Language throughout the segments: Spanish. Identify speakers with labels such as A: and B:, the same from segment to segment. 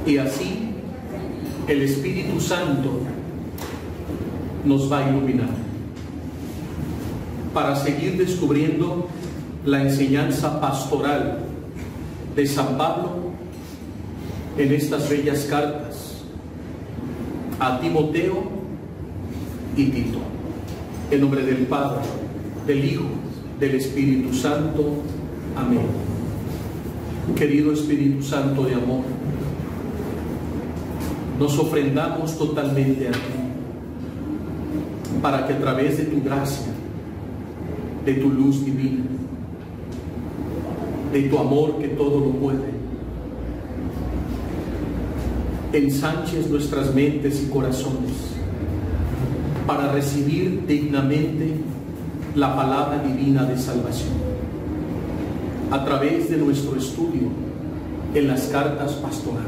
A: Y así el Espíritu Santo nos va a iluminar para seguir descubriendo la enseñanza pastoral de San Pablo en estas bellas cartas a Timoteo y Tito. En nombre del Padre, del Hijo, del Espíritu Santo. Amén. Querido Espíritu Santo de amor, nos ofrendamos totalmente a ti, para que a través de tu gracia, de tu luz divina, de tu amor que todo lo puede, ensanches nuestras mentes y corazones para recibir dignamente la palabra divina de salvación a través de nuestro estudio en las cartas pastorales,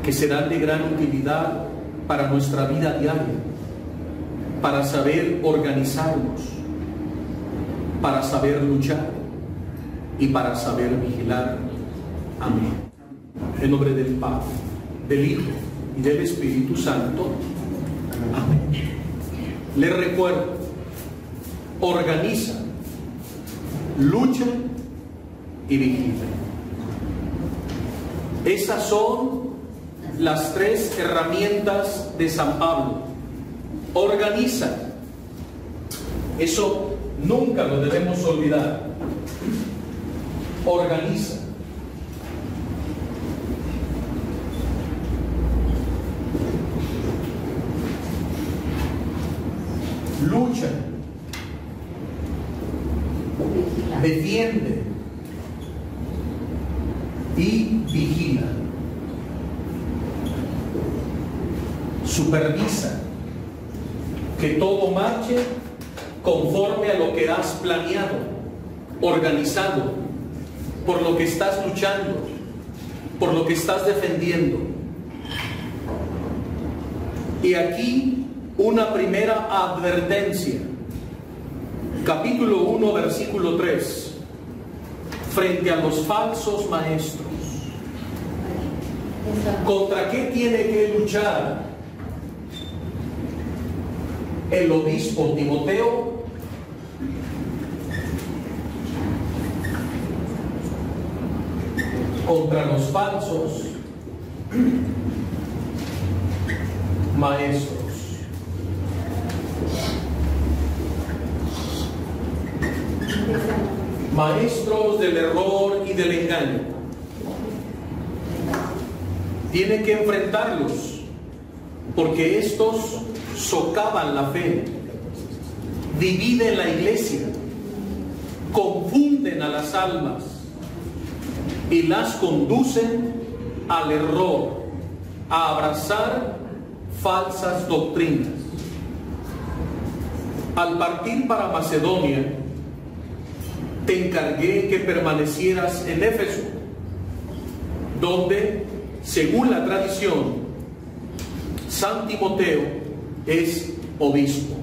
A: que serán de gran utilidad para nuestra vida diaria, para saber organizarnos, para saber luchar y para saber vigilar. Amén. En nombre del Padre, del Hijo y del Espíritu Santo. Amén. Les recuerdo: organiza, lucha y vigila. Esas son las tres herramientas de San Pablo. Organiza. Eso nunca lo debemos olvidar. Organiza. Lucha. Defiende. Y vigila. Supervisa que todo marche conforme a lo que has planeado, organizado, por lo que estás luchando, por lo que estás defendiendo. Y aquí una primera advertencia. Capítulo 1, versículo 3. Frente a los falsos maestros. ¿Contra qué tiene que luchar el obispo Timoteo? Contra los falsos maestros. Maestros del error y del engaño. Tiene que enfrentarlos, porque estos socavan la fe, dividen la iglesia, confunden a las almas y las conducen al error, a abrazar falsas doctrinas. Al partir para Macedonia, te encargué que permanecieras en Éfeso, donde, según la tradición, San Timoteo es obispo,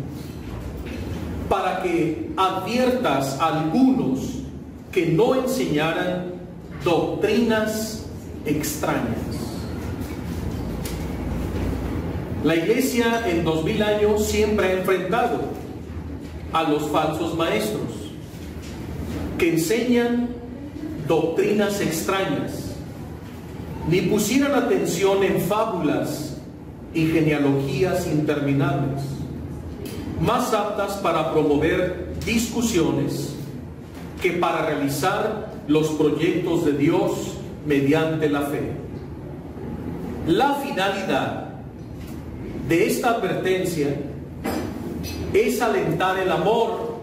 A: para que adviertas a algunos que no enseñaran doctrinas extrañas. La iglesia en 2000 años siempre ha enfrentado a los falsos maestros que enseñan doctrinas extrañas, ni pusieran atención en fábulas y genealogías interminables, más aptas para promover discusiones que para realizar los proyectos de Dios mediante la fe. La finalidad de esta advertencia es alentar el amor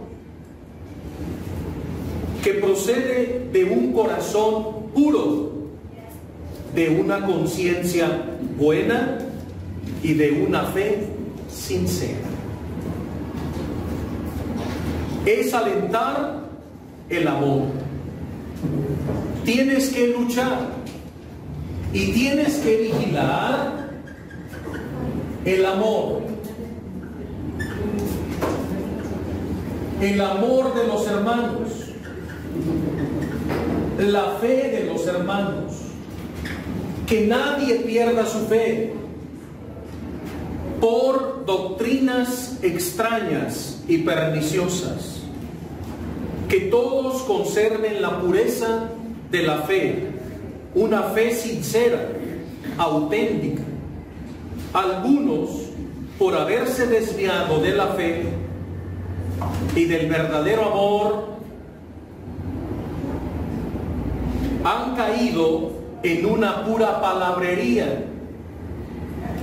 A: que procede de un corazón puro, de una conciencia buena y de una fe sincera. Es alentar el amor. Tienes que luchar y tienes que vigilar el amor. El amor de los hermanos, la fe de los hermanos, que nadie pierda su fe por doctrinas extrañas y perniciosas, que todos conserven la pureza de la fe, una fe sincera, auténtica. Algunos, por haberse desviado de la fe y del verdadero amor, han caído en una pura palabrería.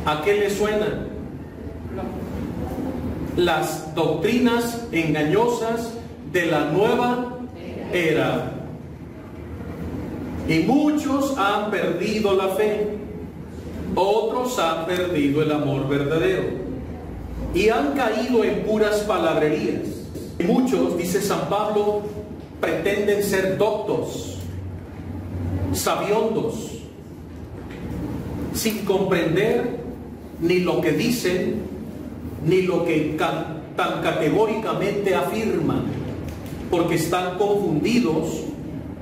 A: ¿A qué le suena? Las doctrinas engañosas de la nueva era. Y muchos han perdido la fe, otros han perdido el amor verdadero y han caído en puras palabrerías. Muchos, dice San Pablo, pretenden ser doctos, sabiondos, sin comprender ni lo que dicen, ni lo que tan categóricamente afirman, porque están confundidos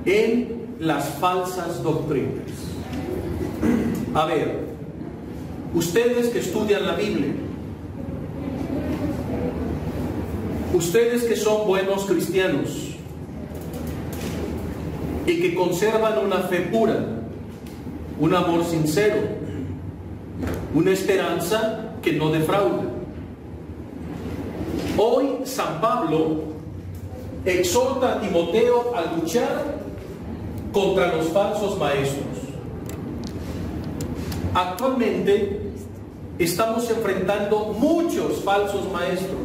A: en las falsas doctrinas. A ver, ustedes que estudian la Biblia, ustedes que son buenos cristianos y que conservan una fe pura, un amor sincero, una esperanza que no defrauda. Hoy San Pablo exhorta a Timoteo a luchar contra los falsos maestros. Actualmente estamos enfrentando muchos falsos maestros.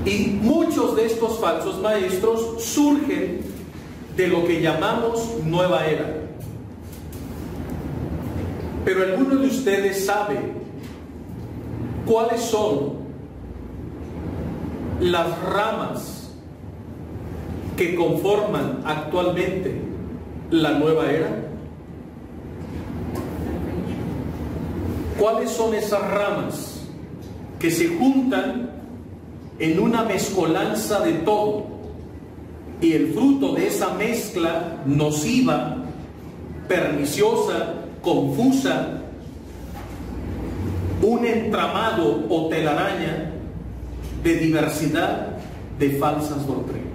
A: Y muchos de estos falsos maestros surgen de lo que llamamos nueva era. Pero alguno de ustedes sabe cuáles son las ramas que conforman actualmente la nueva era. ¿Cuáles son esas ramas que se juntan en una mezcolanza de todo? Y el fruto de esa mezcla nociva, perniciosa, confusa, un entramado o telaraña de diversidad de falsas doctrinas.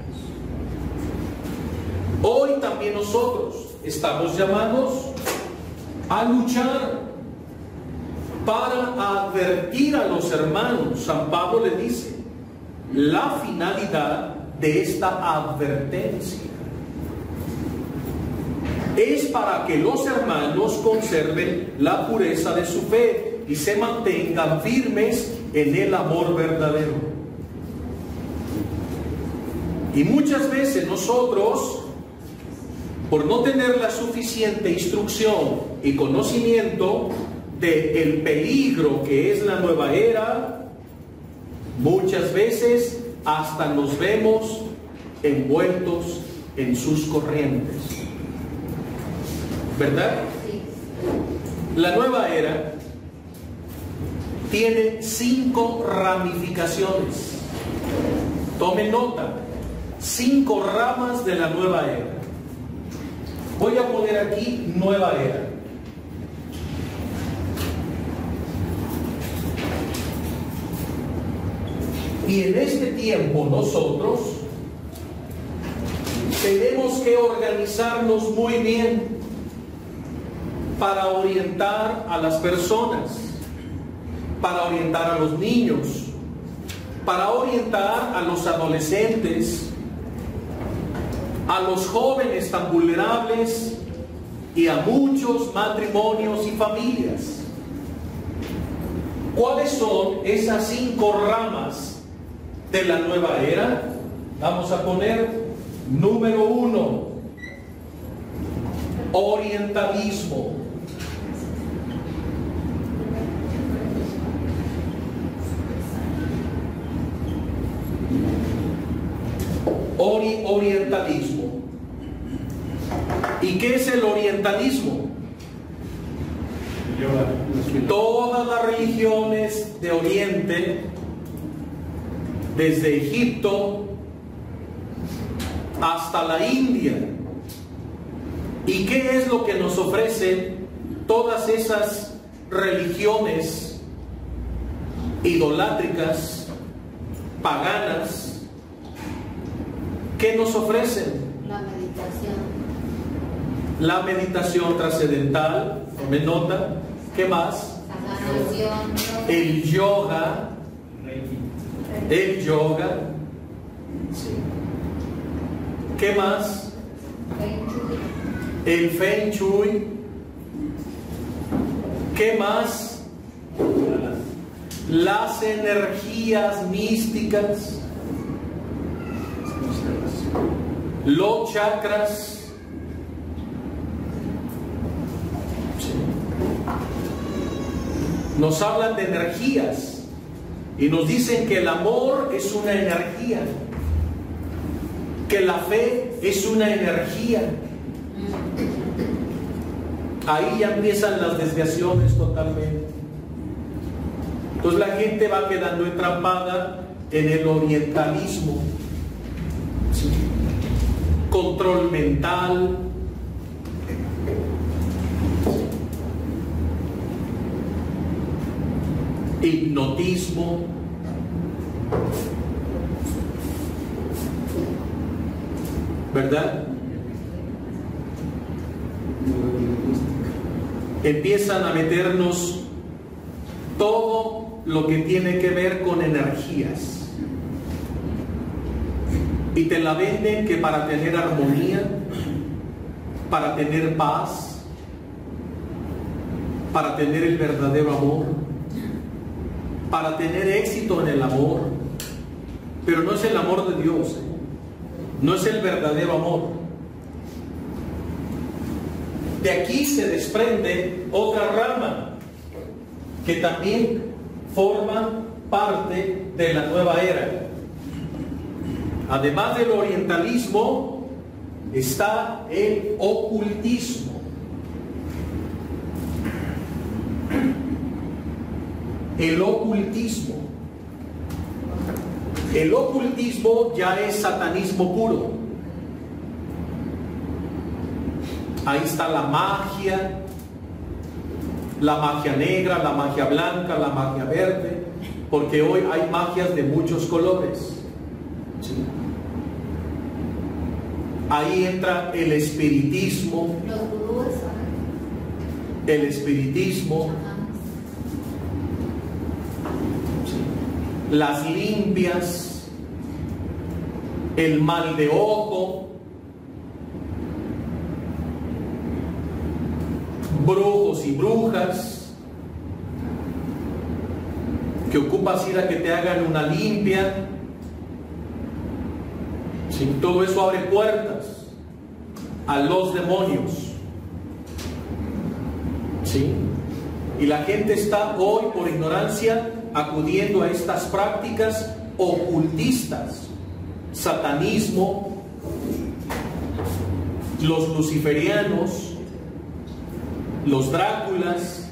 A: Hoy también nosotros estamos llamados a luchar para advertir a los hermanos. San Pablo le dice la finalidad de esta advertencia es para que los hermanos conserven la pureza de su fe y se mantengan firmes en el amor verdadero. Y muchas veces nosotros, por no tener la suficiente instrucción y conocimiento del peligro que es la nueva era, muchas veces hasta nos vemos envueltos en sus corrientes. ¿Verdad? La nueva era tiene 5 ramificaciones. Tome nota, 5 ramas de la nueva era. Voy a poner aquí nueva era. Y en este tiempo nosotros tenemos que organizarnos muy bien para orientar a las personas, para orientar a los niños, para orientar a los adolescentes, a los jóvenes tan vulnerables y a muchos matrimonios y familias. ¿Cuáles son esas 5 ramas de la nueva era? Vamos a poner número 1, orientalismo. Orientalismo. ¿Y qué es el orientalismo? Todas las religiones de Oriente, desde Egipto hasta la India, ¿Y qué es lo que nos ofrecen todas esas religiones idolátricas, paganas? ¿Qué nos ofrecen?
B: La meditación.
A: La meditación trascendental, tome nota. ¿Qué más?
B: La sanación.
A: El yoga. El yoga. Sí. ¿Qué más? El Feng Shui. ¿Qué más? Las energías místicas. Los chakras. Nos hablan de energías y nos dicen que el amor es una energía, que la fe es una energía. Ahí ya empiezan las desviaciones totalmente. Entonces la gente va quedando entrampada en el orientalismo, ¿sí? Control mental, hipnotismo, ¿verdad? Empiezan a meternos todo lo que tiene que ver con energías y te la venden que para tener armonía, para tener paz, para tener el verdadero amor, para tener éxito en el amor. Pero no es el amor de Dios, no es el verdadero amor. De aquí se desprende otra rama que también forma parte de la nueva era. Además del orientalismo está el ocultismo. El ocultismo. El ocultismo ya es satanismo puro. Ahí está la magia negra, la magia blanca, la magia verde, porque hoy hay magias de muchos colores. ¿Sí? Ahí entra el espiritismo.
B: Los gurúes.
A: El espiritismo. ¿Sí? Las limpias, el mal de ojo, brujos y brujas, que ocupas ir a que te hagan una limpia. ¿Sí? Todo eso abre puertas a los demonios. ¿Sí? Y la gente está hoy por ignorancia acudiendo a estas prácticas ocultistas, satanismo, los luciferianos, los Dráculas,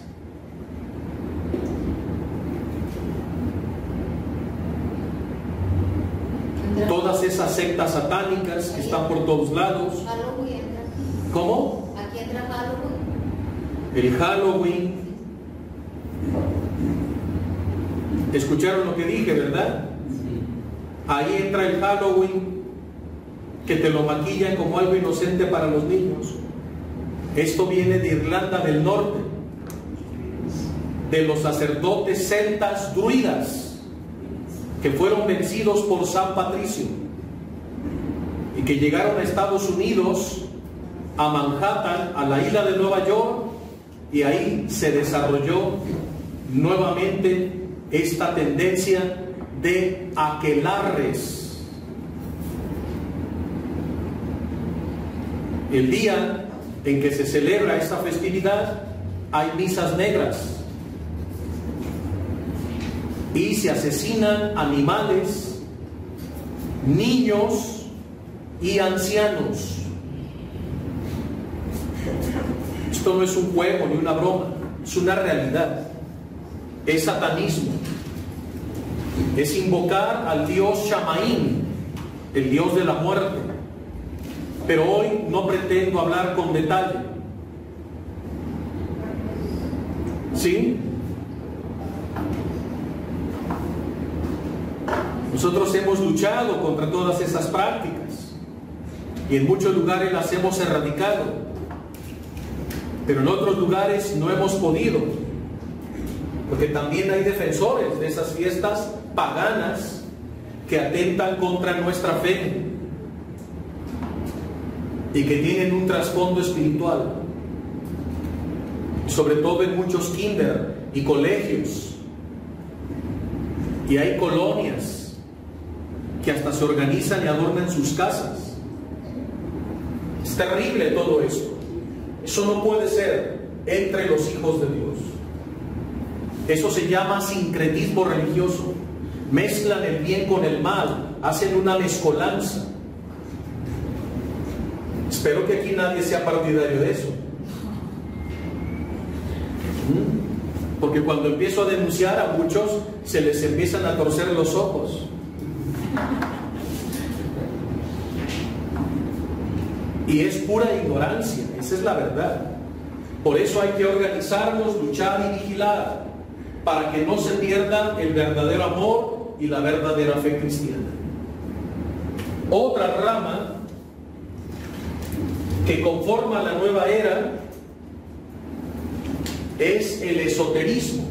A: todas esas sectas satánicas que están por todos lados. ¿Cómo?
B: Aquí entra Halloween.
A: El Halloween. ¿Escucharon lo que dije, verdad? Ahí entra el Halloween, que te lo maquillan como algo inocente para los niños. Esto viene de Irlanda del Norte, de los sacerdotes celtas druidas, que fueron vencidos por San Patricio y que llegaron a Estados Unidos, a Manhattan, a la isla de Nueva York, y ahí se desarrolló nuevamente esta tendencia de aquelarres. El día en que se celebra esta festividad hay misas negras y se asesinan animales, niños y ancianos. Esto no es un juego ni una broma, es una realidad. Es satanismo. Es invocar al dios Shamaín, el dios de la muerte. Pero hoy no pretendo hablar con detalle. ¿Sí? Nosotros hemos luchado contra todas esas prácticas y en muchos lugares las hemos erradicado, pero en otros lugares no hemos podido, porque también hay defensores de esas fiestas paganas que atentan contra nuestra fe y que tienen un trasfondo espiritual, sobre todo en muchos kinder y colegios, y hay colonias que hasta se organizan y adornan sus casas. Es terrible todo esto. Eso no puede ser entre los hijos de Dios. Eso se llama sincretismo religioso. Mezclan el bien con el mal, hacen una mezcolanza. Espero que aquí nadie sea partidario de eso. Porque cuando empiezo a denunciar, a muchos se les empiezan a torcer los ojos. Y es pura ignorancia, esa es la verdad. Por eso hay que organizarnos, luchar y vigilar, para que no se pierda el verdadero amor y la verdadera fe cristiana. Otra rama que conforma la nueva era es el esoterismo.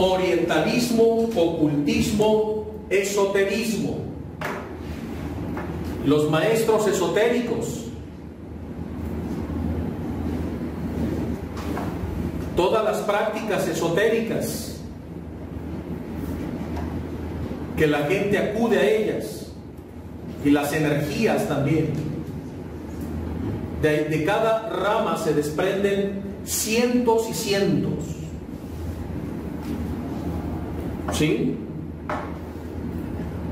A: Orientalismo, ocultismo, esoterismo. Los maestros esotéricos, todas las prácticas esotéricas, que la gente acude a ellas, y las energías también. De cada rama se desprenden cientos y cientos. ¿Sí?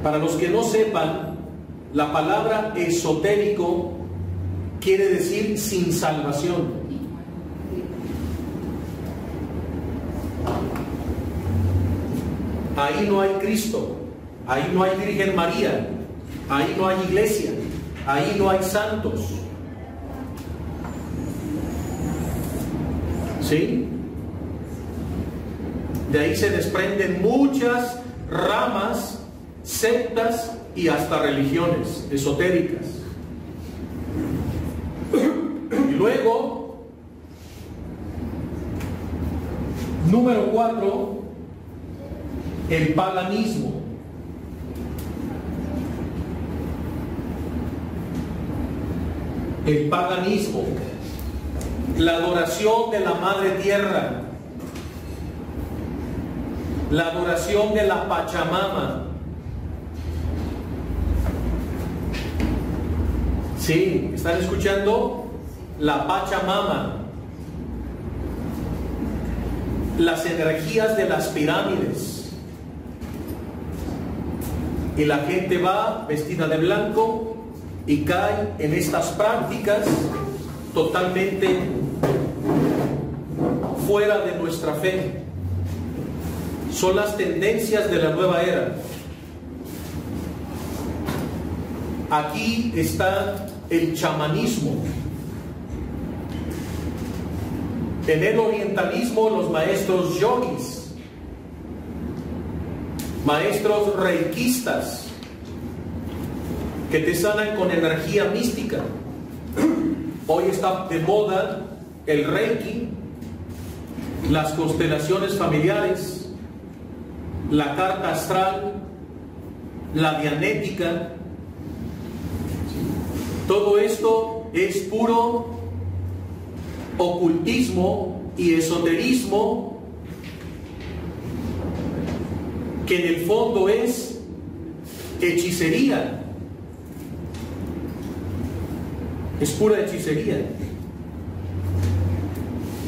A: Para los que no sepan, la palabra esotérico quiere decir sin salvación. Ahí no hay Cristo, ahí no hay Virgen María, ahí no hay iglesia, ahí no hay santos. ¿Sí? De ahí se desprenden muchas ramas, sectas y hasta religiones esotéricas. Y luego, número 4, el paganismo. El paganismo, la adoración de la madre tierra, la adoración de la Pachamama. ¿Sí? ¿Están escuchando? La Pachamama. Las energías de las pirámides. Y la gente va vestida de blanco y cae en estas prácticas totalmente fuera de nuestra fe. Son las tendencias de la nueva era. Aquí está el chamanismo. En el orientalismo, los maestros yogis, maestros reikistas, que te sanan con energía mística. Hoy está de moda el reiki, las constelaciones familiares, la carta astral, la dianética. Todo esto es puro ocultismo y esoterismo, que en el fondo es hechicería. Es pura hechicería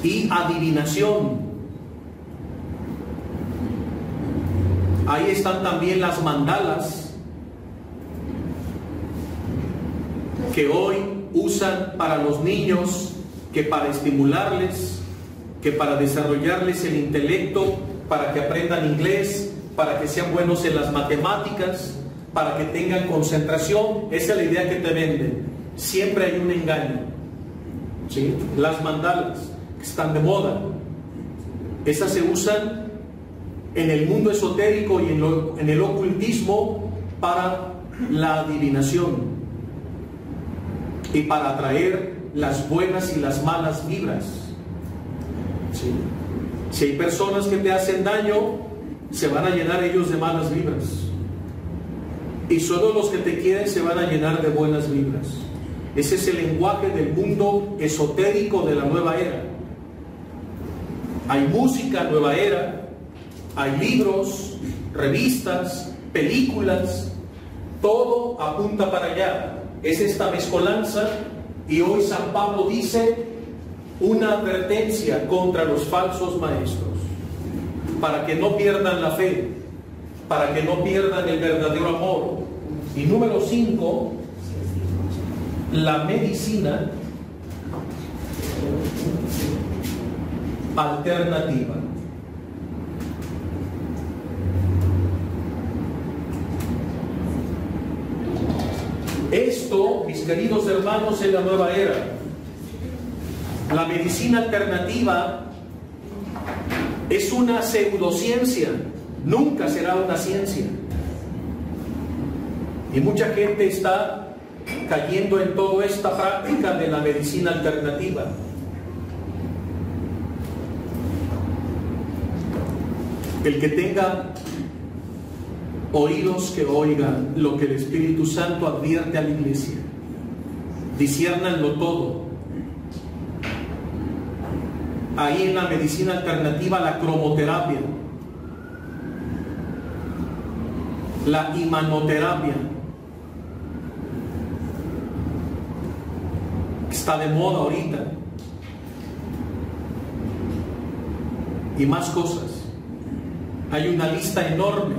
A: y adivinación. Ahí están también las mandalas, que hoy usan para los niños, que para estimularles, que para desarrollarles el intelecto para que aprendan inglés, para que sean buenos en las matemáticas, para que tengan concentración. Esa es la idea que te venden. Siempre hay un engaño, ¿sí? Las mandalas que están de moda, esas se usan en el mundo esotérico y en el ocultismo para la adivinación y para atraer las buenas y las malas vibras, ¿sí? Si hay personas que te hacen daño, se van a llenar ellos de malas vibras, y solo los que te quieren se van a llenar de buenas vibras. Ese es el lenguaje del mundo esotérico de la nueva era. Hay música nueva era, hay libros, revistas, películas, todo apunta para allá. Es esta mezcolanza, y hoy San Pablo dice una advertencia contra los falsos maestros, para que no pierdan la fe, para que no pierdan el verdadero amor. Y número 5, la medicina alternativa. Esto, mis queridos hermanos, es la nueva era. La medicina alternativa es una pseudociencia, nunca será una ciencia. Y mucha gente está cayendo en toda esta práctica de la medicina alternativa. El que tenga oídos que oigan lo que el Espíritu Santo advierte a la iglesia. Disciérnanlo todo. Ahí en la medicina alternativa, la cromoterapia, la imanoterapia, que está de moda ahorita, y más cosas. Hay una lista enorme.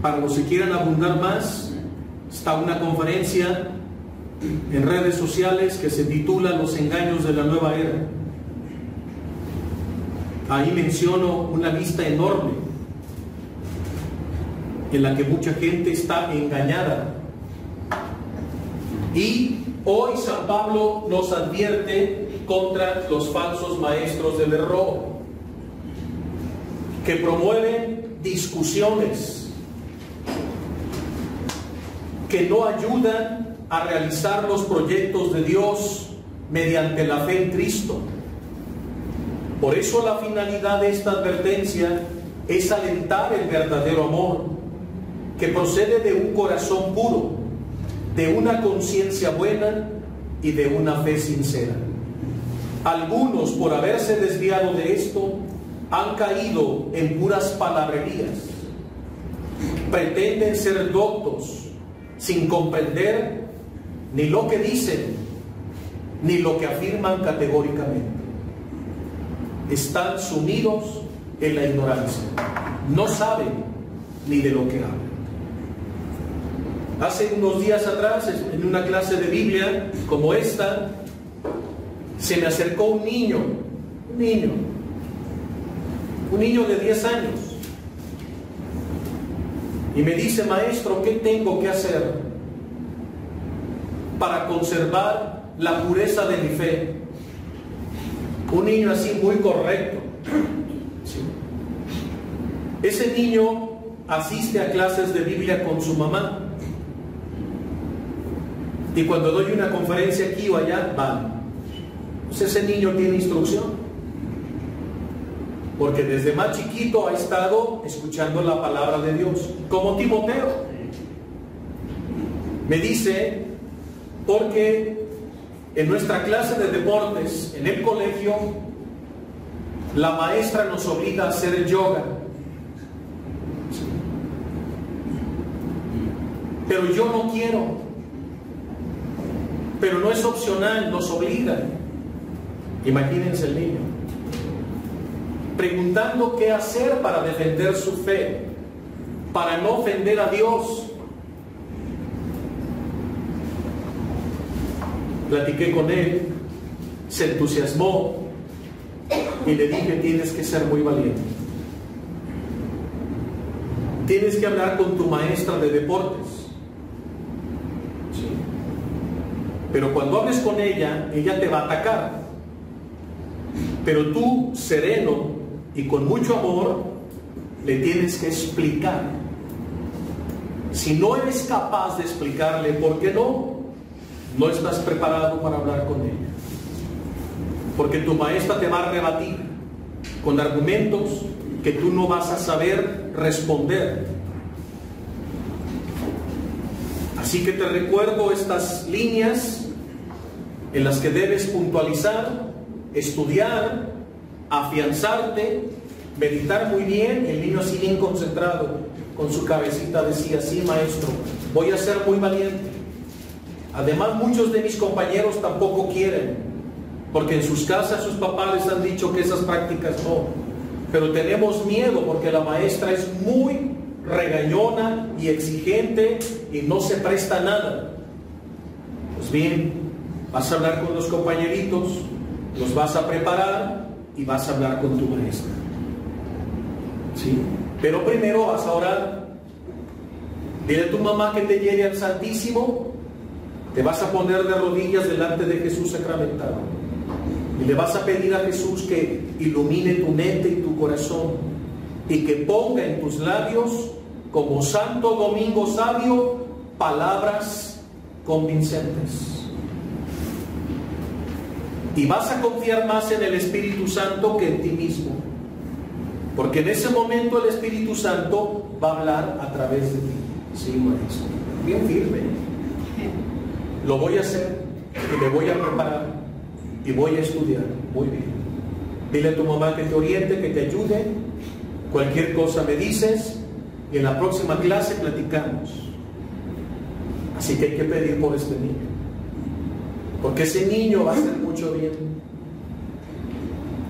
A: Para los que quieran abundar más, está una conferencia en redes sociales que se titula Los engaños de la nueva era. Ahí menciono una lista enorme en la que mucha gente está engañada. Y hoy San Pablo nos advierte contra los falsos maestros del error, que promueven discusiones que no ayudan a realizar los proyectos de Dios mediante la fe en Cristo. Por eso la finalidad de esta advertencia es alentar el verdadero amor, que procede de un corazón puro, de una conciencia buena y de una fe sincera. Algunos, por haberse desviado de esto, han caído en puras palabrerías. Pretenden ser doctos sin comprender ni lo que dicen ni lo que afirman categóricamente. Están sumidos en la ignorancia, no saben ni de lo que hablan. Hace unos días atrás, en una clase de Biblia como esta, se me acercó un niño de 10 años, y me dice: maestro, ¿qué tengo que hacer para conservar la pureza de mi fe? Un niño así muy correcto. ¿Sí? Ese niño asiste a clases de Biblia con su mamá, y cuando doy una conferencia aquí o allá, van. Pues ese niño tiene instrucción, porque desde más chiquito ha estado escuchando la palabra de Dios, como Timoteo. Me dice, porque en nuestra clase de deportes, en el colegio, la maestra nos obliga a hacer yoga. Pero yo no quiero. Pero no es opcional, nos obligan. Imagínense el niño preguntando qué hacer para defender su fe, para no ofender a Dios. Platiqué con él, se entusiasmó, y le dije, tienes que ser muy valiente. Tienes que hablar con tu maestra de deportes. ¿Sí? Pero cuando hables con ella, ella te va a atacar. Pero tú, sereno y con mucho amor, le tienes que explicar. Si no eres capaz de explicarle por qué no estás preparado para hablar con ella. Porque tu maestra te va a rebatir con argumentos que tú no vas a saber responder. Así que te recuerdo estas líneas en las que debes puntualizar, estudiar, afianzarte, meditar muy bien. El niño así bien concentrado con su cabecita decía, sí maestro, voy a ser muy valiente. Además muchos de mis compañeros tampoco quieren, porque en sus casas sus papás les han dicho que esas prácticas no. Pero tenemos miedo porque la maestra es muy regañona y exigente y no se presta a nada. Pues bien, vas a hablar con los compañeritos, los vas a preparar y vas a hablar con tu maestra. ¿Sí? Pero primero vas a orar. Dile a tu mamá que te lleve al Santísimo. Te vas a poner de rodillas delante de Jesús sacramentado. Y le vas a pedir a Jesús que ilumine tu mente y tu corazón y que ponga en tus labios, como Santo Domingo Sabio, palabras convincentes. Y vas a confiar más en el Espíritu Santo que en ti mismo, porque en ese momento el Espíritu Santo va a hablar a través de ti. Sí, maestro, bien firme. Lo voy a hacer y me voy a preparar y voy a estudiar. Muy bien. Dile a tu mamá que te oriente, que te ayude. Cualquier cosa me dices y en la próxima clase platicamos. Así que hay que pedir por este niño, porque ese niño va a hacer mucho bien.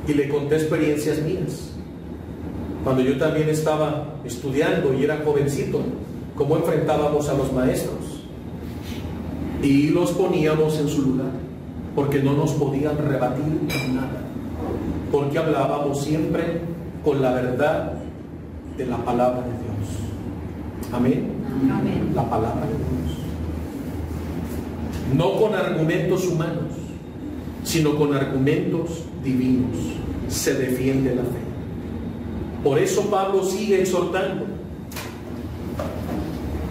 A: Y le conté experiencias mías cuando yo también estaba estudiando y era jovencito, cómo enfrentábamos a los maestros y los poníamos en su lugar, porque no nos podían rebatir en nada, porque hablábamos siempre con la verdad de la palabra de Dios. Amén.
B: Amén.
A: La palabra de Dios. No con argumentos humanos, sino con argumentos divinos. Se defiende la fe. Por eso Pablo sigue exhortando,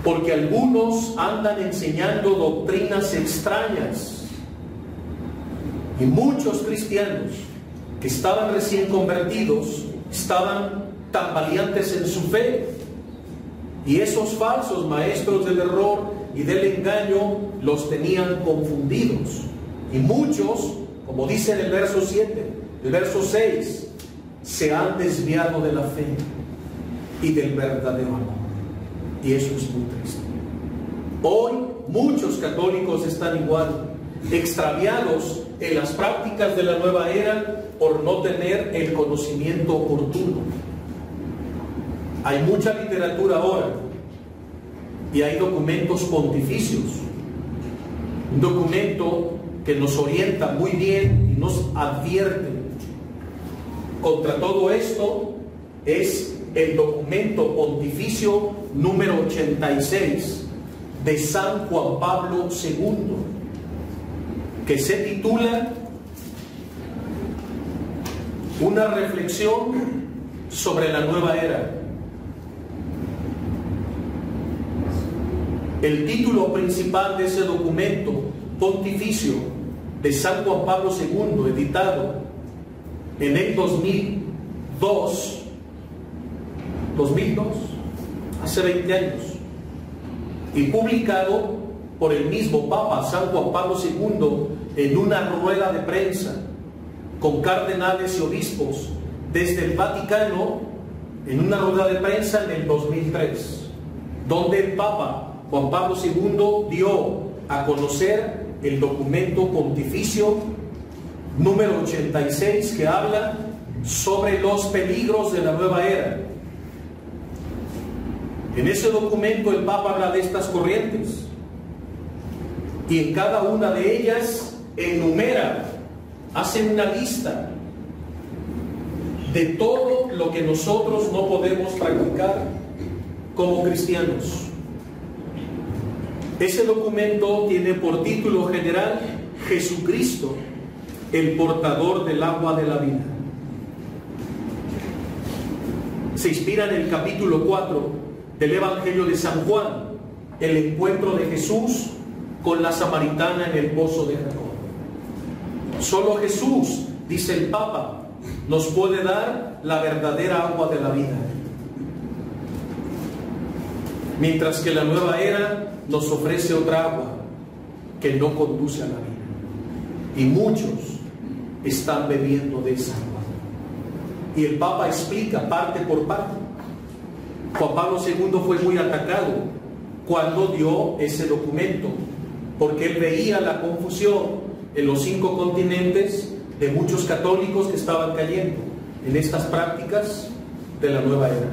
A: porque algunos andan enseñando doctrinas extrañas, y muchos cristianos que estaban recién convertidos estaban tambaleantes en su fe, y esos falsos maestros del error y del engaño los tenían confundidos, y muchos, como dice en el verso 7, el verso 6, se han desviado de la fe y del verdadero amor. Y eso es muy triste. Hoy muchos católicos están igual, extraviados en las prácticas de la nueva era por no tener el conocimiento oportuno. Hay mucha literatura ahora y hay documentos pontificios. Un documento que nos orienta muy bien y nos advierte contra todo esto es el documento pontificio número 86 de San Juan Pablo II, que se titula Una reflexión sobre la nueva era. El título principal de ese documento pontificio de San Juan Pablo II, editado en el 2002, hace 20 años, y publicado por el mismo Papa San Juan Pablo II en una rueda de prensa con cardenales y obispos desde el Vaticano, en una rueda de prensa en el 2003, donde el Papa Juan Pablo II dio a conocer el documento pontificio número 86, que habla sobre los peligros de la nueva era. En ese documento el Papa habla de estas corrientes y en cada una de ellas enumera, hace una lista de todo lo que nosotros no podemos practicar como cristianos. Ese documento tiene por título general Jesucristo, el portador del agua de la vida. Se inspira en el capítulo 4 del Evangelio de San Juan, el encuentro de Jesús con la samaritana en el pozo de Jacob. Solo Jesús, dice el Papa, nos puede dar la verdadera agua de la vida. Mientras que la nueva era nos ofrece otra agua que no conduce a la vida. Y muchos están bebiendo de esa agua. Y el Papa explica parte por parte. Juan Pablo II fue muy atacado cuando dio ese documento, porque él veía la confusión en los 5 continentes de muchos católicos que estaban cayendo en estas prácticas de la nueva era.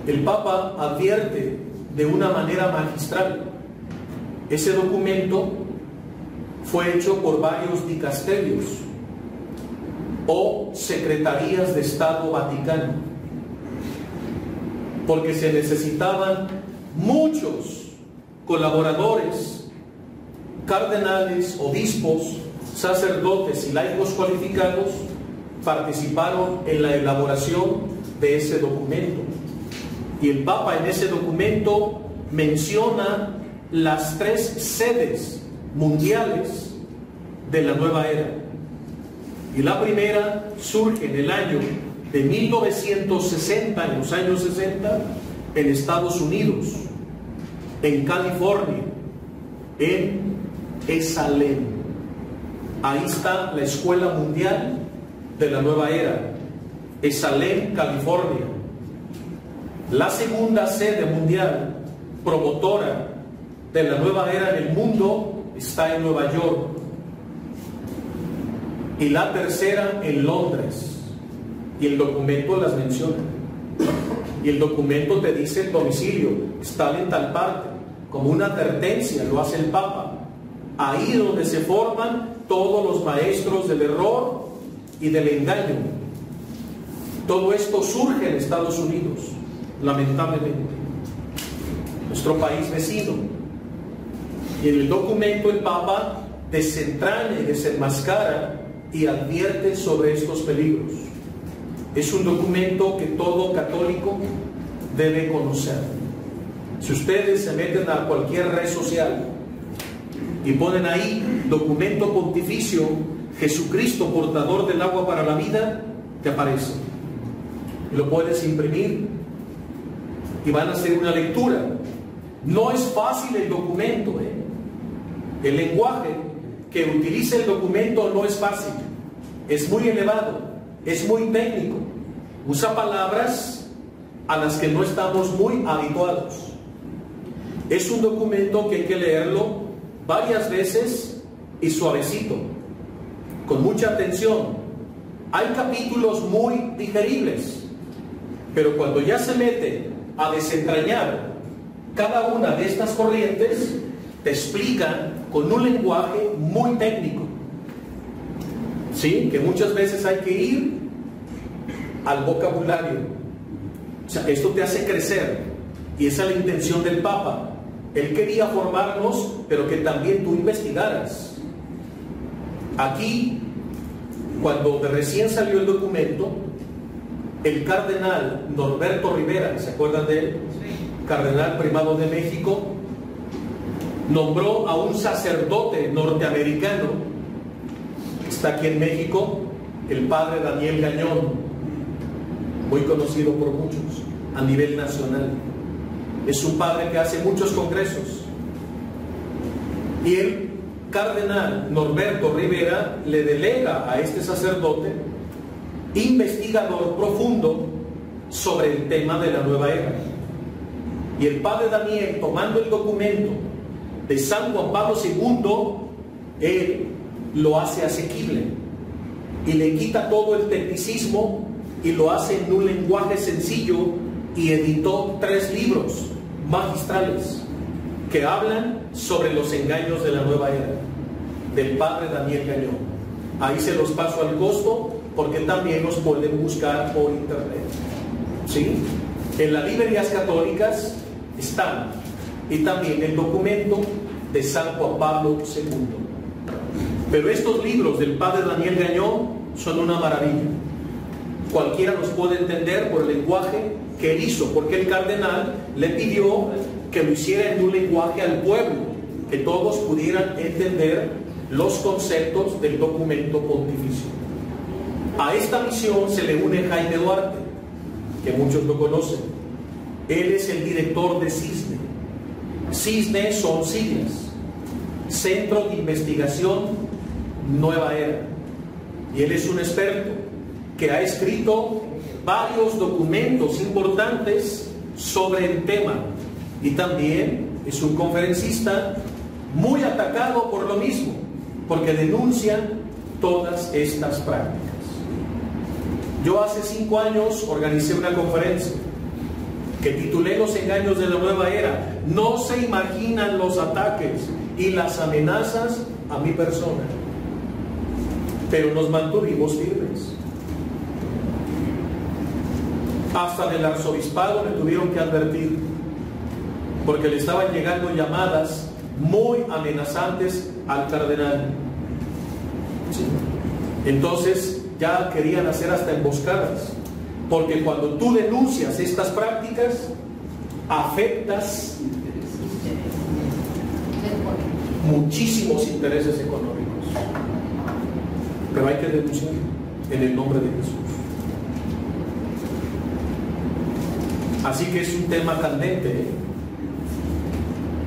A: El Papa advierte de una manera magistral. Ese documento fue hecho por varios dicasterios o secretarías de Estado Vaticano, porque se necesitaban muchos colaboradores, cardenales, obispos, sacerdotes y laicos cualificados participaron en la elaboración de ese documento. Y el Papa en ese documento menciona las 3 sedes mundiales de la nueva era. Y la primera surge en el año de 1960, en los años 60, en Estados Unidos, en California, en Esalen. Ahí está la Escuela Mundial de la Nueva Era, Esalen, California. La segunda sede mundial promotora de la nueva era en el mundo está en Nueva York. Y la tercera en Londres. Y el documento las menciona. Y el documento te dice el domicilio, está en tal parte, como una advertencia, lo hace el Papa. Ahí es donde se forman todos los maestros del error y del engaño. Todo esto surge en Estados Unidos, lamentablemente, nuestro país vecino. Y en el documento el Papa desentraña y desenmascara y advierte sobre estos peligros. Es un documento que todo católico debe conocer. Si ustedes se meten a cualquier red social y ponen ahí documento pontificio Jesucristo portador del agua para la vida, te aparece. Lo puedes imprimir y van a hacer una lectura. No es fácil el documento, El lenguaje que utiliza el documento no es fácil, es muy elevado, es muy técnico, usa palabras a las que no estamos muy habituados. Es un documento que hay que leerlo varias veces y suavecito, con mucha atención. Hay capítulos muy digeribles, pero cuando ya se mete a desentrañar cada una de estas corrientes, te explican con un lenguaje muy técnico, ¿sí? Que muchas veces hay que ir al vocabulario. O sea, esto te hace crecer, y esa es la intención del Papa. Él quería formarnos, pero que también tú investigaras. Aquí, cuando de recién salió el documento, el cardenal Norberto Rivera, ¿se acuerdan de él? Sí. Cardenal primado de México, nombró a un sacerdote norteamericano, está aquí en México, el padre Daniel Gañón, muy conocido por muchos a nivel nacional. Es un padre que hace muchos congresos. Y el cardenal Norberto Rivera le delega a este sacerdote, investigador profundo, sobre el tema de la nueva era. Y el padre Daniel, tomando el documento de San Juan Pablo II, él lo hace asequible y le quita todo el tecnicismo y lo hace en un lenguaje sencillo, y editó 3 libros magistrales que hablan sobre los engaños de la nueva era, del padre Daniel Gañón. Ahí se los paso al costo porque también nos pueden buscar por internet. ¿Sí? En las librerías católicas están, y también el documento de San Juan Pablo II. Pero estos libros del padre Daniel Gañón son una maravilla. Cualquiera los puede entender por el lenguaje que él hizo, porque el cardenal le pidió que lo hiciera en un lenguaje al pueblo, que todos pudieran entender los conceptos del documento pontificio. A esta misión se le une Jaime Duarte, que muchos lo conocen. Él es el director de CISNE. CISNE son siglas: Centro de Investigación Nueva Era. Y él es un experto que ha escrito varios documentos importantes sobre el tema. Y también es un conferencista muy atacado por lo mismo, porque denuncia todas estas prácticas. Yo hace 5 años organicé una conferencia que titulé Los engaños de la nueva era. No se imaginan los ataques y las amenazas a mi persona, pero nos mantuvimos firmes. Hasta del arzobispado me tuvieron que advertir, porque le estaban llegando llamadas muy amenazantes al cardenal. ¿Sí? Entonces ya querían hacer hasta emboscadas, porque cuando tú denuncias estas prácticas, afectas muchísimos intereses económicos. Pero hay que denunciar en el nombre de Jesús. Así que es un tema candente, ¿eh?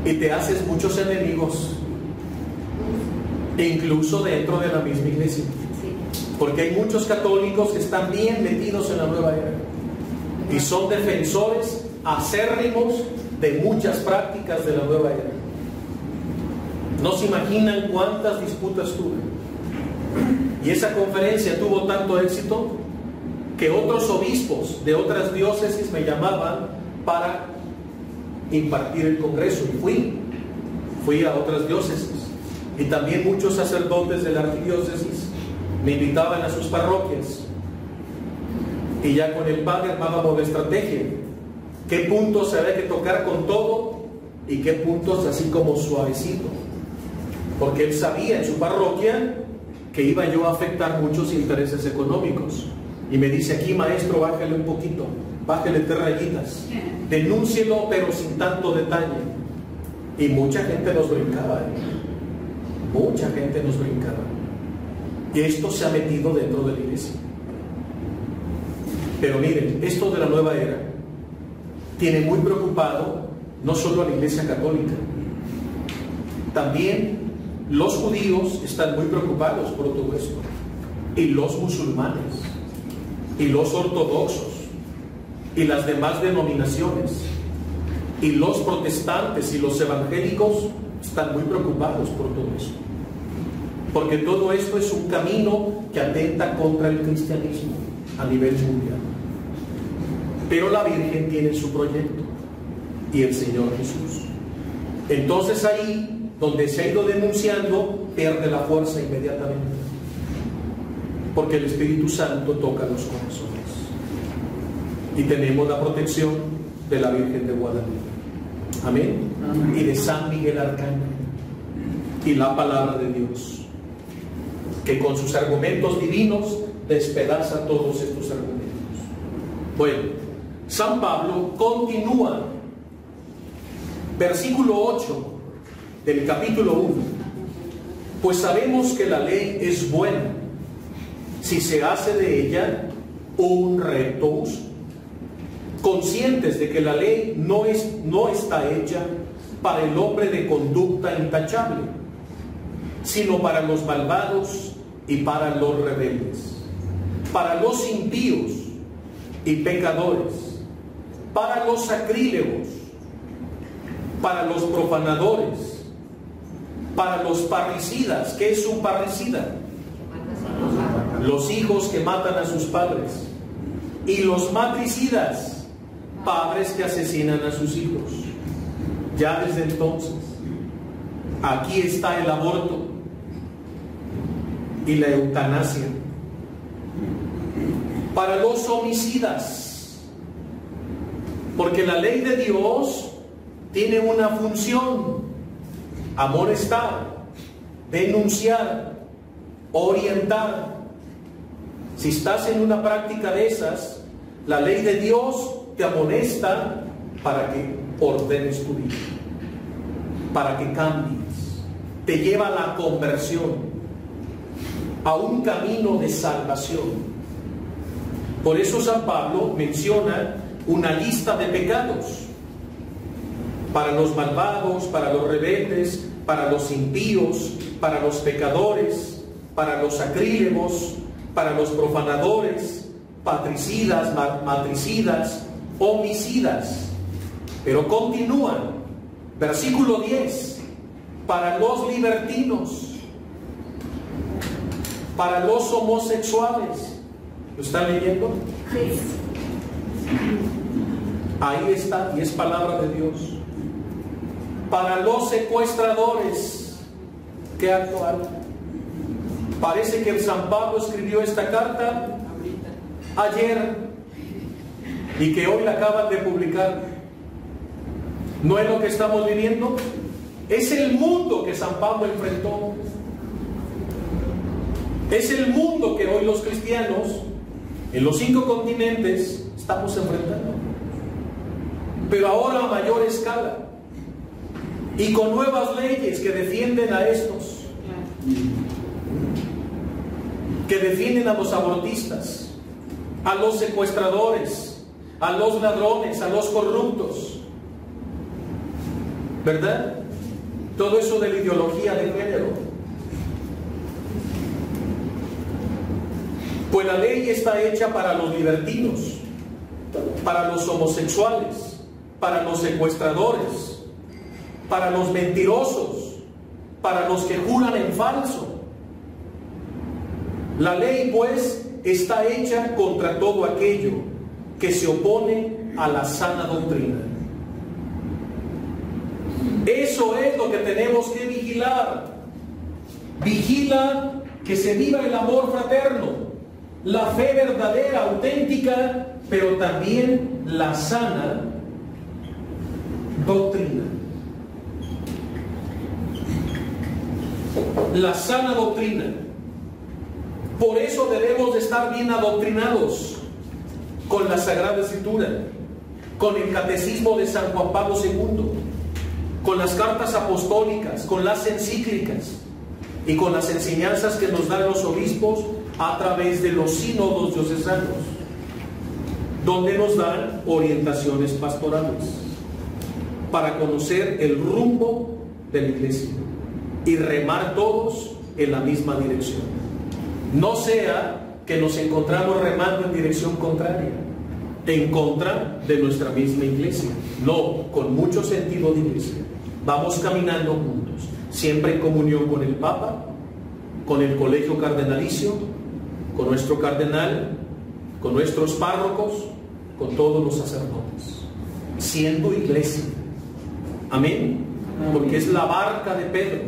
A: Y te haces muchos enemigos, incluso dentro de la misma iglesia, porque hay muchos católicos que están bien metidos en la nueva era y son defensores acérrimos de muchas prácticas de la nueva era. No se imaginan cuántas disputas tuve. Y esa conferencia tuvo tanto éxito que otros obispos de otras diócesis me llamaban para impartir el congreso, y fui a otras diócesis, y también muchos sacerdotes de la arquidiócesis me invitaban a sus parroquias, y ya con el padre armábamos la estrategia, qué puntos había que tocar con todo y qué puntos así como suavecito, porque él sabía en su parroquia que iba yo a afectar muchos intereses económicos. Y me dice: aquí, maestro, bájale un poquito, bájale 3 rayitas, denúncielo pero sin tanto detalle. Y mucha gente nos brincaba, mucha gente nos brincaba. Y esto se ha metido dentro de la iglesia. Pero miren, esto de la nueva era tiene muy preocupado no solo a la iglesia católica, también los judíos están muy preocupados por todo esto, y los musulmanes, y los ortodoxos, y las demás denominaciones, y los protestantes y los evangélicos están muy preocupados por todo esto, porque todo esto es un camino que atenta contra el cristianismo a nivel mundial. Pero la Virgen tiene su proyecto, y el Señor Jesús. Entonces ahí donde se ha ido denunciando, pierde la fuerza inmediatamente, porque el Espíritu Santo toca los corazones, y tenemos la protección de la Virgen de Guadalupe. Amén. Amén. Y de San Miguel Arcángel, y la palabra de Dios, que con sus argumentos divinos despedaza todos estos argumentos. Bueno, San Pablo continúa, versículo 8 del capítulo 1. Pues sabemos que la ley es buena si se hace de ella un recto uso, conscientes de que la ley no está hecha para el hombre de conducta intachable, sino para los malvados y para los rebeldes, para los impíos y pecadores, para los sacrílegos, para los profanadores, para los parricidas. ¿Qué es un parricida? Los hijos que matan a sus padres. Y los matricidas, padres que asesinan a sus hijos. Ya desde entonces, aquí está el aborto y la eutanasia. para los homicidas, porque la ley de Dios tiene una función: amonestar, denunciar, orientar. Si estás en una práctica de esas, la ley de Dios te amonesta para que ordenes tu vida, para que cambies, te lleva a la conversión, a un camino de salvación. Por eso San Pablo menciona una lista de pecados para los malvados, para los rebeldes, para los impíos, para los pecadores, para los sacrílegos, para los profanadores, patricidas, matricidas, homicidas. Pero continúan, versículo 10, para los libertinos, para los homosexuales. ¿Lo están leyendo?
B: Sí.
A: Ahí está, y es palabra de Dios. Para los secuestradores. Qué actual. Parece que el San Pablo escribió esta carta ayer y que hoy la acaban de publicar. ¿No es lo que estamos viviendo? Es el mundo que San Pablo enfrentó. Es el mundo que hoy los cristianos en los 5 continentes estamos enfrentando, pero ahora a mayor escala y con nuevas leyes que defienden a estos, que defienden a los abortistas, a los secuestradores, a los ladrones, a los corruptos, ¿verdad? Todo eso de la ideología de género. Pues la ley está hecha para los libertinos, para los homosexuales, para los secuestradores, para los mentirosos, para los que juran en falso. La ley, pues, está hecha contra todo aquello que se opone a la sana doctrina. Eso es lo que tenemos que vigilar. Vigila que se viva el amor fraterno, la fe verdadera, auténtica, pero también la sana doctrina. La sana doctrina. Por eso debemos de estar bien adoctrinados con la Sagrada Escritura, con el Catecismo de San Juan Pablo II, con las cartas apostólicas, con las encíclicas y con las enseñanzas que nos dan los obispos a través de los sínodos diocesanos, donde nos dan orientaciones pastorales para conocer el rumbo de la iglesia y remar todos en la misma dirección. No sea que nos encontramos remando en dirección contraria, en contra de nuestra misma iglesia. No, con mucho sentido de iglesia. Vamos caminando juntos, siempre en comunión con el Papa, con el colegio cardenalicio, con nuestro cardenal, con nuestros párrocos, con todos los sacerdotes, siendo iglesia. Amén. Porque es la barca de Pedro,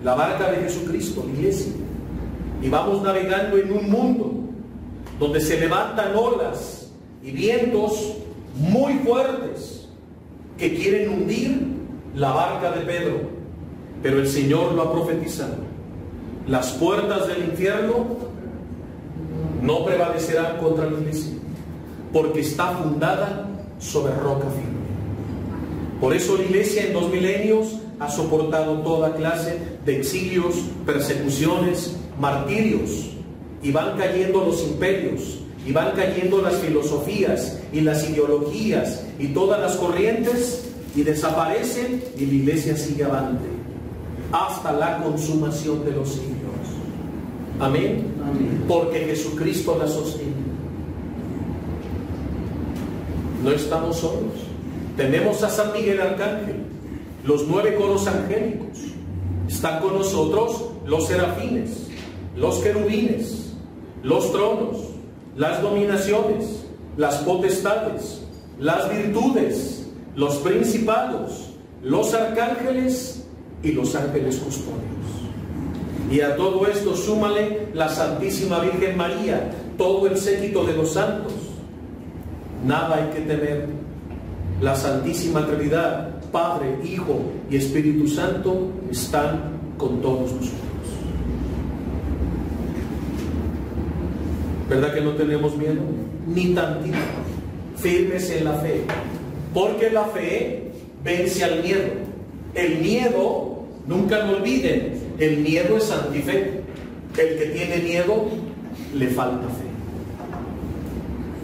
A: la barca de Jesucristo, la iglesia. Y vamos navegando en un mundo donde se levantan olas y vientos muy fuertes que quieren hundir la barca de Pedro. Pero el Señor lo ha profetizado. Las puertas del infierno no prevalecerán contra la iglesia, porque está fundada sobre roca firme. Por eso la iglesia en 2 milenios ha soportado toda clase de exilios, persecuciones, martirios, y van cayendo los imperios, y van cayendo las filosofías y las ideologías y todas las corrientes, y desaparecen, y la iglesia sigue avante hasta la consumación de los siglos. Amén. Amén. Porque Jesucristo la sostiene. No estamos solos. Tenemos a San Miguel Arcángel, los 9 coros angélicos. Están con nosotros los serafines, los querubines, los tronos, las dominaciones, las potestades, las virtudes, los principados, los arcángeles y los ángeles custodios. Y a todo esto súmale la Santísima Virgen María, todo el séquito de los santos, nada hay que temer. La Santísima Trinidad, Padre, Hijo y Espíritu Santo, están con todos nosotros. ¿Verdad que no tenemos miedo? Ni tantito. Firmes en la fe, porque la fe vence al miedo. El miedo, nunca lo olviden, el miedo es antife. El que tiene miedo, le falta fe.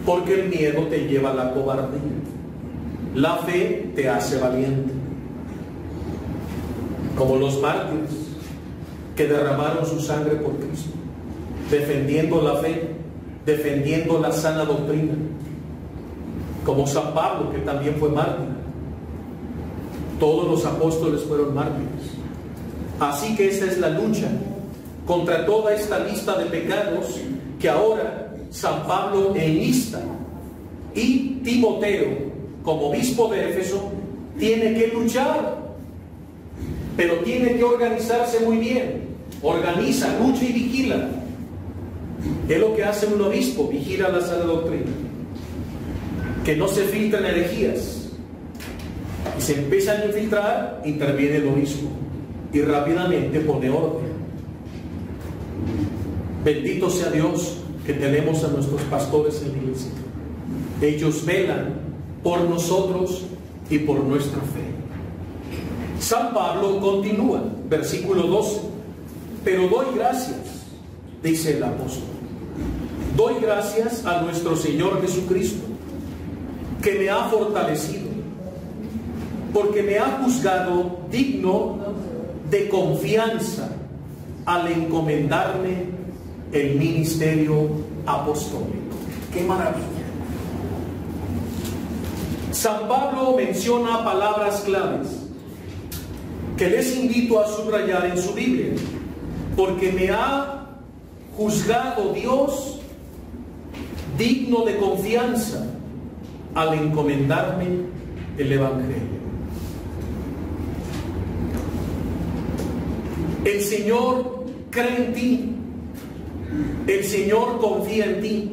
A: Porque el miedo te lleva a la cobardía. La fe te hace valiente. Como los mártires que derramaron su sangre por Cristo, defendiendo la fe, defendiendo la sana doctrina. Como San Pablo, que también fue mártir. Todos los apóstoles fueron mártires. Así que esa es la lucha contra toda esta lista de pecados que ahora San Pablo enlista. Y Timoteo, como obispo de Éfeso, tiene que luchar, pero tiene que organizarse muy bien. Organiza, lucha y vigila. Es lo que hace un obispo, vigila la sana doctrina. Que no se filtren herejías. Y se empiezan a infiltrar, interviene el obispo y rápidamente pone orden. Bendito sea Dios que tenemos a nuestros pastores en la iglesia. Ellos velan por nosotros y por nuestra fe. San Pablo continúa, versículo 12. Pero doy gracias, dice el apóstol. Doy gracias a nuestro Señor Jesucristo, que me ha fortalecido, porque me ha juzgado digno de confianza al encomendarme el ministerio apostólico. ¡Qué maravilla! San Pablo menciona palabras claves que les invito a subrayar en su Biblia, porque me ha juzgado Dios digno de confianza al encomendarme el Evangelio. El Señor cree en ti. El Señor confía en ti.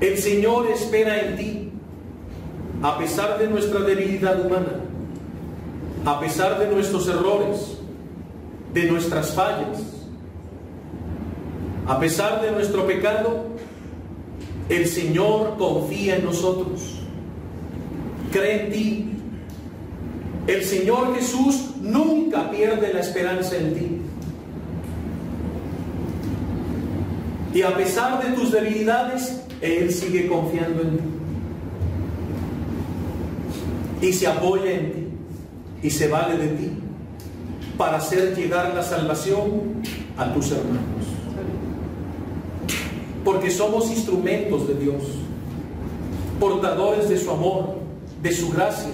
A: El Señor espera en ti. A pesar de nuestra debilidad humana, a pesar de nuestros errores, de nuestras fallas, a pesar de nuestro pecado, el Señor confía en nosotros, cree en ti. El Señor Jesús nunca pierde la esperanza en ti. Y a pesar de tus debilidades, Él sigue confiando en ti. Y se apoya en ti. Y se vale de ti para hacer llegar la salvación a tus hermanos. Porque somos instrumentos de Dios, portadores de su amor, de su gracia,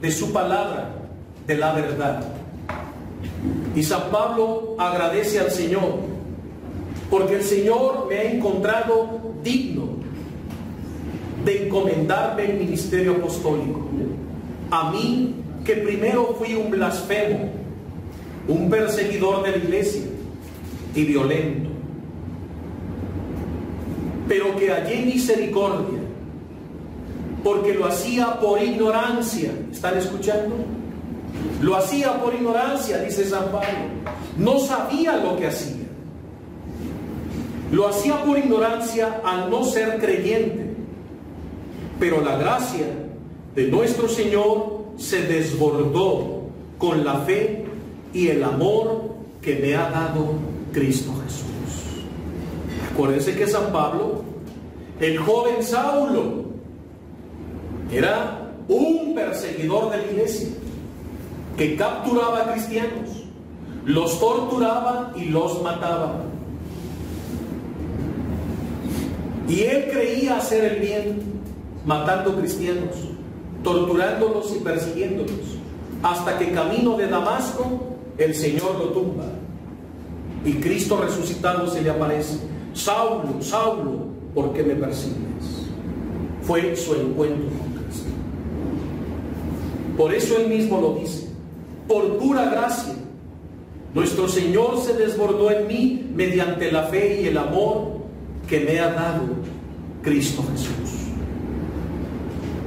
A: de su palabra, de la verdad. Y San Pablo agradece al Señor, porque el Señor me ha encontrado digno de encomendarme el ministerio apostólico. A mí, que primero fui un blasfemo, un perseguidor de la iglesia y violento, pero que hallé misericordia, porque lo hacía por ignorancia. ¿Están escuchando? Lo hacía por ignorancia, dice San Pablo. No sabía lo que hacía. Lo hacía por ignorancia al no ser creyente. Pero la gracia de nuestro Señor se desbordó con la fe y el amor que me ha dado Cristo Jesús. Acuérdense que San Pablo, el joven Saulo, era un perseguidor de la iglesia que capturaba a cristianos, los torturaba y los mataba. Y él creía hacer el bien, matando cristianos, torturándolos y persiguiéndolos, hasta que camino de Damasco el Señor lo tumba y Cristo resucitado se le aparece. Saulo, Saulo, ¿por qué me persigues? Fue su encuentro con Cristo. Por eso él mismo lo dice: por pura gracia nuestro Señor se desbordó en mí mediante la fe y el amor que me ha dado Cristo Jesús.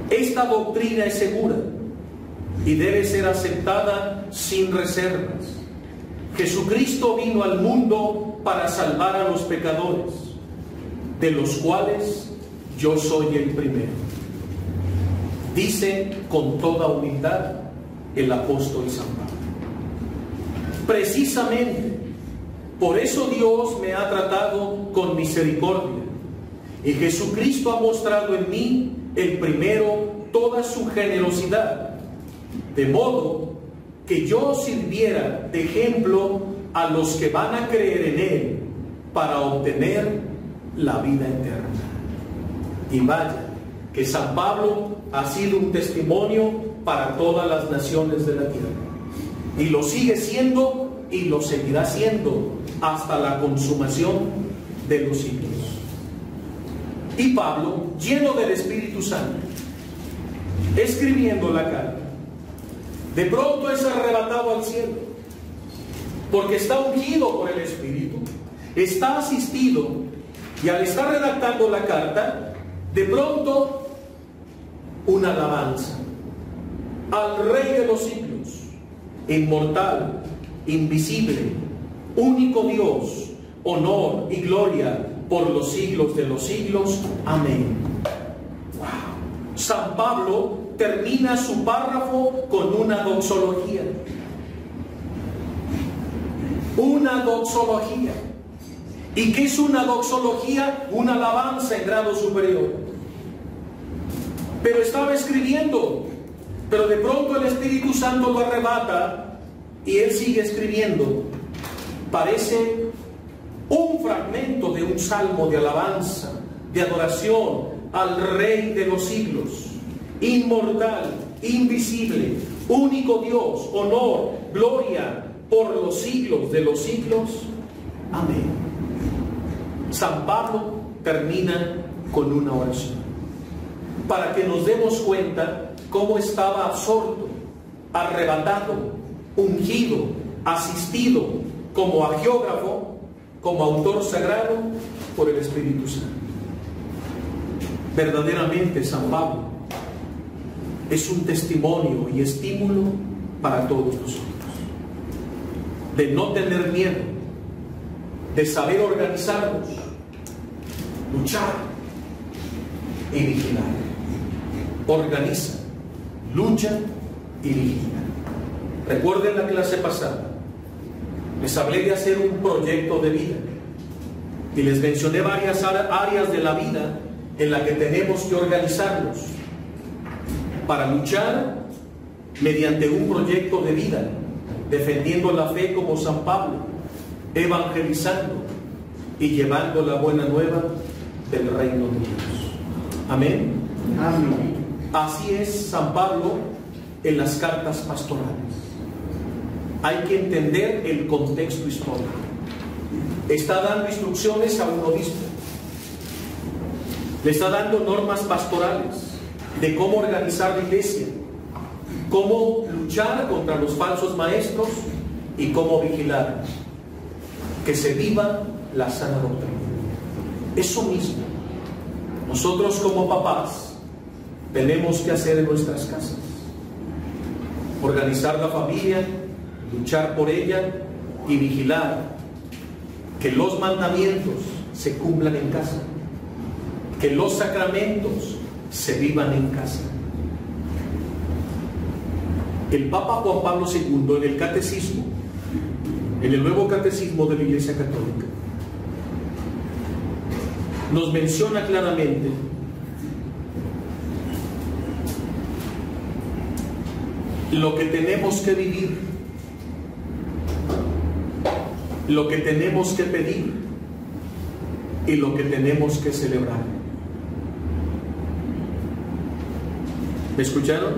A: Esta doctrina es segura y debe ser aceptada sin reservas. Jesucristo vino al mundo para salvar a los pecadores, de los cuales yo soy el primero. Dice con toda humildad el apóstol San Pablo. Precisamente por eso Dios me ha tratado con misericordia, y Jesucristo ha mostrado en mí el primero toda su generosidad, de modo que yo sirviera de ejemplo a los que van a creer en Él para obtener la vida eterna. Y vaya, que San Pablo ha sido un testimonio para todas las naciones de la tierra, y lo sigue siendo y lo seguirá siendo hasta la consumación de los siglos. Y Pablo, lleno del Espíritu Santo, escribiendo la carta, de pronto es arrebatado al cielo, porque está ungido por el Espíritu, está asistido, y al estar redactando la carta, de pronto una alabanza al Rey de los siglos, inmortal, invisible, único Dios, honor y gloria por los siglos de los siglos. Amén. Wow. San Pablo termina su párrafo con una doxología. Una doxología. ¿Y qué es una doxología? Una alabanza en grado superior. Pero estaba escribiendo, pero de pronto el Espíritu Santo lo arrebata y él sigue escribiendo. Parece un fragmento de un salmo de alabanza, de adoración al Rey de los siglos, inmortal, invisible, único Dios, honor, gloria por los siglos de los siglos. Amén. San Pablo termina con una oración para que nos demos cuenta cómo estaba absorto, arrebatado, ungido, asistido como agiógrafo, como autor sagrado por el Espíritu Santo. Verdaderamente San Pablo es un testimonio y estímulo para todos nosotros, de no tener miedo, de saber organizarnos, luchar y vigilar. Organiza, lucha y vigila. Recuerden la clase pasada, les hablé de hacer un proyecto de vida y les mencioné varias áreas de la vida en la que tenemos que organizarnos para luchar mediante un proyecto de vida, defendiendo la fe como San Pablo, evangelizando y llevando la buena nueva del reino de Dios. Amén.
C: Amén.
A: Así es San Pablo en las cartas pastorales. Hay que entender el contexto histórico. Está dando instrucciones a un obispo. Le está dando normas pastorales de cómo organizar la iglesia, cómo luchar contra los falsos maestros y cómo vigilar que se viva la sana doctrina. Eso mismo nosotros como papás tenemos que hacer en nuestras casas: organizar la familia, luchar por ella y vigilar que los mandamientos se cumplan en casa, que los sacramentos se vivan en casa. El Papa Juan Pablo II, en el Catecismo, en el Nuevo Catecismo de la Iglesia Católica, nos menciona claramente lo que tenemos que vivir, lo que tenemos que pedir y lo que tenemos que celebrar. ¿Me escucharon?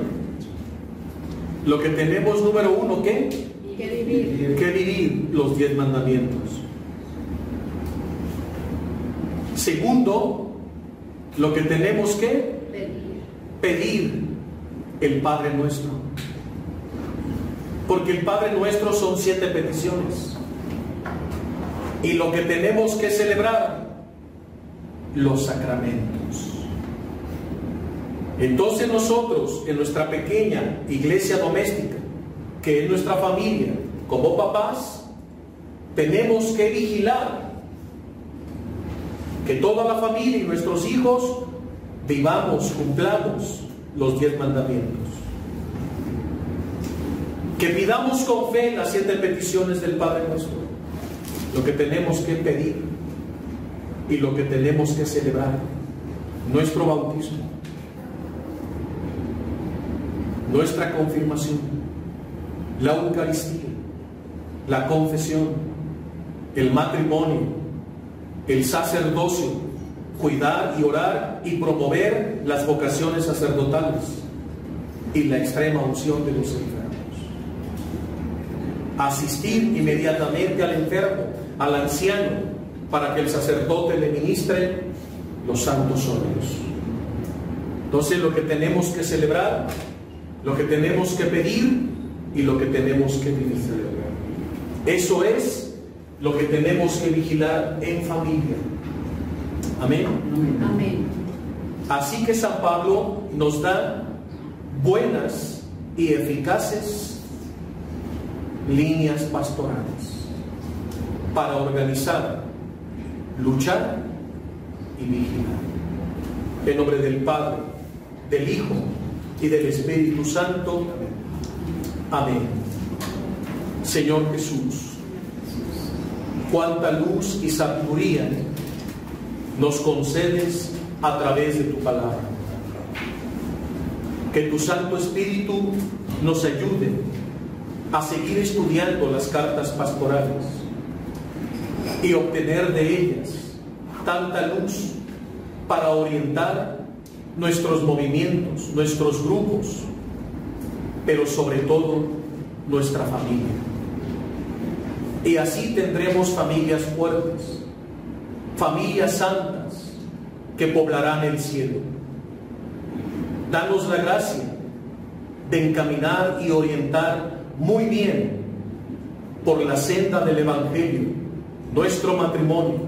A: Lo que tenemos, número uno, ¿qué?
B: Que vivir.
A: Que vivir los 10 mandamientos. Segundo, lo que tenemos que pedir el Padre Nuestro. Porque el Padre Nuestro son 7 peticiones. Y lo que tenemos que celebrar los sacramentos. Entonces nosotros, en nuestra pequeña iglesia doméstica, que es nuestra familia, como papás, tenemos que vigilar que toda la familia y nuestros hijos vivamos, cumplamos los 10 mandamientos. Que pidamos con fe las 7 peticiones del Padre nuestro, lo que tenemos que pedir y lo que tenemos que celebrar: nuestro bautismo, nuestra confirmación, la Eucaristía, la confesión, el matrimonio, el sacerdocio, cuidar y orar y promover las vocaciones sacerdotales y la extrema unción de los enfermos. Asistir inmediatamente al enfermo, al anciano, para que el sacerdote le ministre los santos óleos. Entonces, lo que tenemos que celebrar, lo que tenemos que pedir y lo que tenemos que vivir. Eso es lo que tenemos que vigilar en familia. Amén.
B: Amén.
A: Así que San Pablo nos da buenas y eficaces líneas pastorales para organizar, luchar y vigilar. En nombre del Padre, del Hijo y del Espíritu Santo. Amén. Señor Jesús, cuánta luz y sabiduría nos concedes a través de tu palabra. Que tu Santo Espíritu nos ayude a seguir estudiando las cartas pastorales y obtener de ellas tanta luz para orientar nuestros movimientos, nuestros grupos, pero sobre todo nuestra familia. Y así tendremos familias fuertes, familias santas que poblarán el cielo. Danos la gracia de encaminar y orientar muy bien por la senda del Evangelio nuestro matrimonio,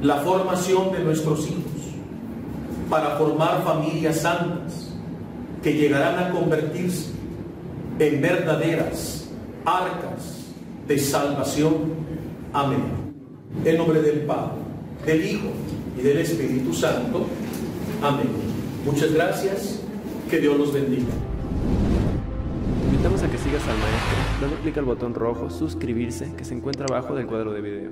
A: la formación de nuestros hijos, para formar familias santas que llegarán a convertirse en verdaderas arcas de salvación. Amén. En nombre del Padre, del Hijo y del Espíritu Santo. Amén. Muchas gracias. Que Dios los bendiga.
C: Te invitamos a que sigas al maestro dando clic al botón rojo suscribirse que se encuentra abajo del cuadro de video.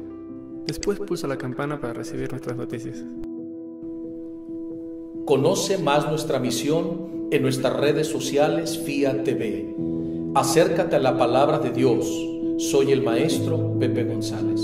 C: Después pulsa la campana para recibir nuestras noticias.
A: Conoce más nuestra misión en nuestras redes sociales FIA TV. Acércate a la palabra de Dios. Soy el maestro Pepe González.